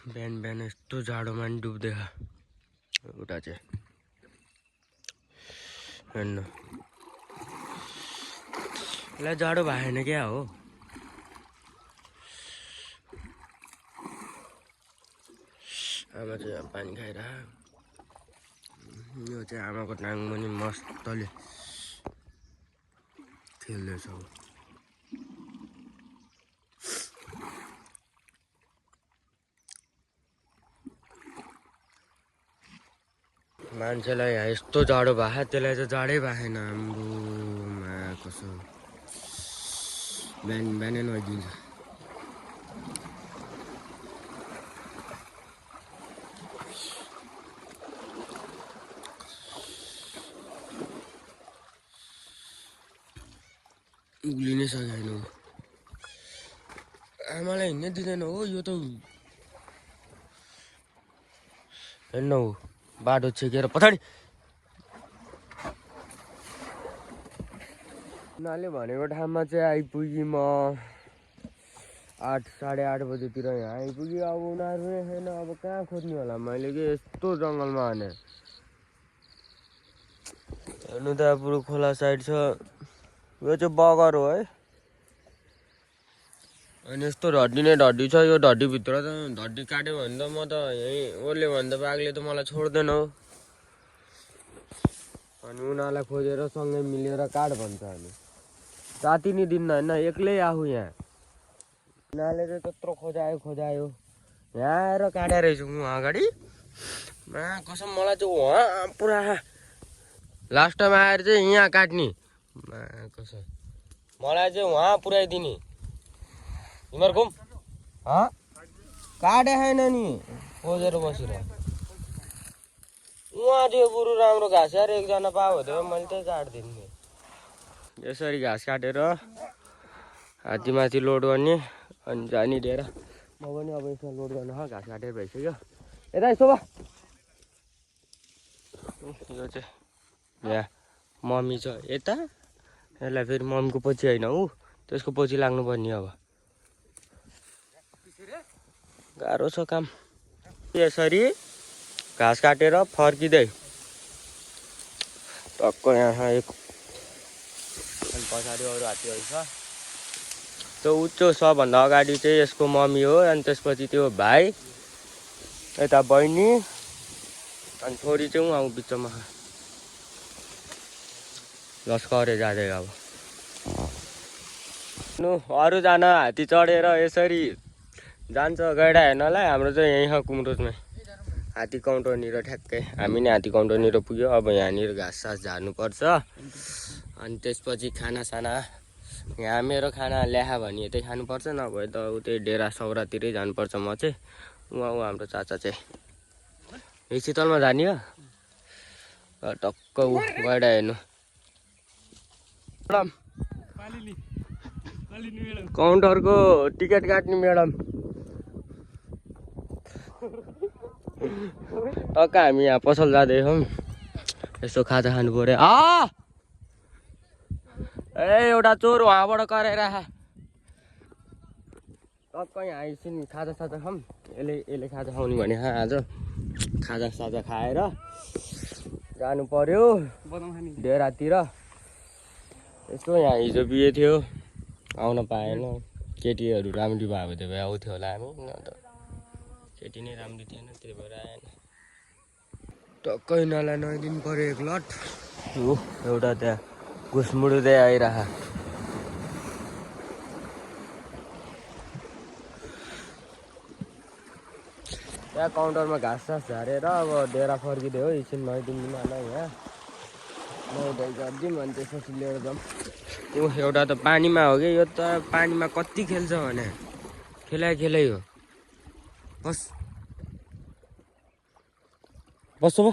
बिहान बिहान यस्तो जाडोमा नि डुब्दैछ उता चाहिँ हेर्नु यसलाई जाडो भएन क्या हो। आमा चाहिँ यहाँ पानी खाइरह। यो चाहिँ आमाको टाङ पनि मस्तले खेल्दैछ। मान्छेलाई यस्तो जाडो भए त्यसलाई चाहिँ जाडै भएन। आम्बोमा कसो बिहान बिहानै नुहाइदिन्छ। उक्लिनै सकेन। आमालाई हिँड्नै दिँदैन हो यो त। हेर्न हो बाटो छेकेर पछाडि उनीहरूले भनेको ठाउँमा चाहिँ आइपुगेँ म 8 साढे 8 बजेतिर यहाँ आइपुगेँ। अब उनीहरू नै छैन। अब कहाँ खोज्ने होला मैले कि यस्तो जङ्गलमा हाने। हेर्नु त पुरो खोला साइड छ। यो चाहिँ बगर हो है। अनि यस्तो ढड्डी नै ढड्डी छ। यो ढड्डीभित्र त ढड्डी काट्यो भने त म त यहीँ ओर्ल्यो भने त बाघले त मलाई छोड्दैन हो। अनि उनीहरूलाई खोजेर सँगै मिलेर काट भन्छ। अनि साथी नि दिन्न होइन एक्लै आफू यहाँ। उनीहरूले चाहिँ त्यत्रो खोजायो यहाँ आएर काटेर रहेछु म अगाडि। कसम मलाई चाहिँ वहाँ पुरा लास्टमा आएर चाहिँ यहाँ काट्ने कसम मलाई चाहिँ वहाँ पुऱ्याइदिने। तिमीहरूको काटे छैन नि खोजेर बसेर। उहाँ चाहिँ बरु राम्रो घाँस यार एकजना पायो भने मैले त्यही काटिदिने। यसरी घाँस काटेर हात्तीमाथि लोड गर्ने अनि जाने लिएर म पनि अब यसमा लोड गर्न घाँस काटेर भइसक्यो। यता यसो भयो। यो चाहिँ यहाँ मम्मी छ यता। यसलाई फेरि मम्मीको पछि होइन ऊ त्यसको पछि लाग्नुपर्ने। अब गाह्रो छ काम। यसरी घाँस काटेर फर्किँदै टक्क यहाँ एक अनि पछाडि अरू हात्तीहरू छ। त्यो उच्चो सबभन्दा अगाडि चाहिँ यसको मम्मी हो। अनि त्यसपछि त्यो भाइ यता बहिनी अनि छोरी चाहिँ उहाँ बिचमा लस्करे जाँदै। अब अरूजना हात्ती चढेर यसरी जान्छ गैडा हेर्नलाई। हाम्रो चाहिँ यहीँ छ कुमरोजमै हात्ती काउन्टरनिर ठ्याक्कै। हामी नै हात्ती काउन्टरनिर पुग्यो। अब यहाँनिर घाँस सास झार्नुपर्छ। अनि त्यसपछि खानासाना यहाँ मेरो खाना ल्याहा भने यतै खानुपर्छ। नभए त उतै डेरा सौरातिरै जानुपर्छ। म चाहिँ उहाँ हाम्रो चाचा चाहिँ यो शीतलमा जाने हो। टक्क ऊ गैडा हेर्नु काउन्टरको टिकट काट्ने म्याडम। टक्क हामी यहाँ पसल जाँदैछौँ। यसो खाजा खानु पर्यो। ए एउटा चोर वहाँबाट कराएर टक्क यहाँ आइसिन खाजा साजा खाऊँ। यसले खाजा खाउने भने आज खाजा साजा खाएर जानु पर्यो डेरातिर। यसो यहाँ हिजो बिहे थियो आउन पाएन। केटीहरू राम्री भएको थियो भए आउँथ्यो होला हामी। न त केटी नै राम्री थिएन त्यही भएर आएन। टक्क यिनीहरूलाई नुहाइदिनु पर्यो एक लट। एउटा त्यहाँ घुसमुडुँदै आइरह। त्यहाँ काउन्टरमा घाँस सास झारेर अब डेरा फर्किँदै हो। एकछिन नुहाइदिनु मलाई यहाँ नुहाइधुवाइ गरिदिउँ अनि त्यसपछि लिएर जाऊँ। त्यो एउटा त पानीमा हो कि यो त पानीमा कति खेल्छ भने खेलाइ हो। बस्छ भयो।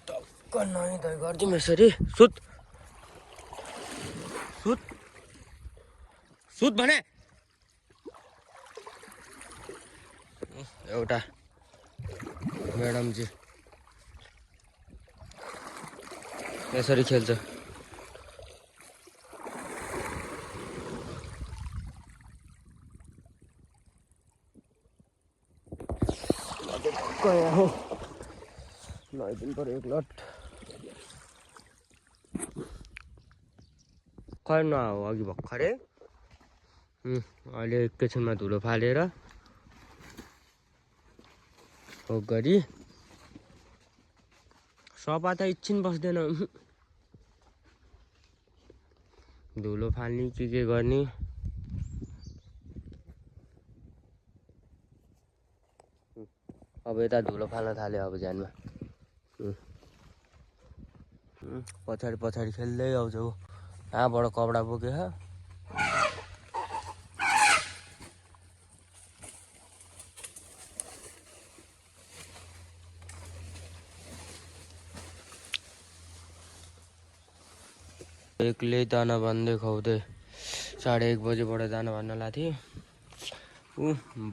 टक्क नुहाइधुवाइ गरिदिउँ यसरी। सुत भने एउटा म्याडमजी यसरी खेल्छ। कहाँ हो नुहाइदिनु पर्यो एक लट। खै नआऊ अघि भर्खरै अहिले एकैछिनमा धुलो फालेर हो गरी सफा त एकछिन बस्दैन। धुलो फाल्ने के गर्ने। अब यता धुलो फाल्न थाल्यो अब ज्यानमा। पछाडि पछाडि खेल्दै आउँछ ऊ। कहाँबाट कपडा बोकेछ। एक्लै दाना बान्दै खुवाउँदै 1:30 बजेबाट दाना बान्न लाथेँ।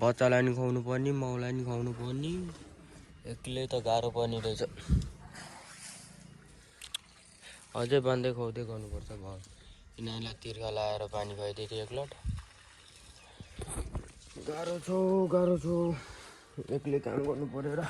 बच्चालाई नि खुवाउनु पर्ने, माउलाई नि खुवाउनु पर्ने। एक्लै त गाह्रो पर्ने रहेछ। अझै बान्दै खुवाउँदै गर्नुपर्छ। भयो यिनीहरूलाई तिर्खा लाएर पानी खुवाइदिएको एक लट। गाह्रो छ एक्लै काम गर्नु पर्यो र।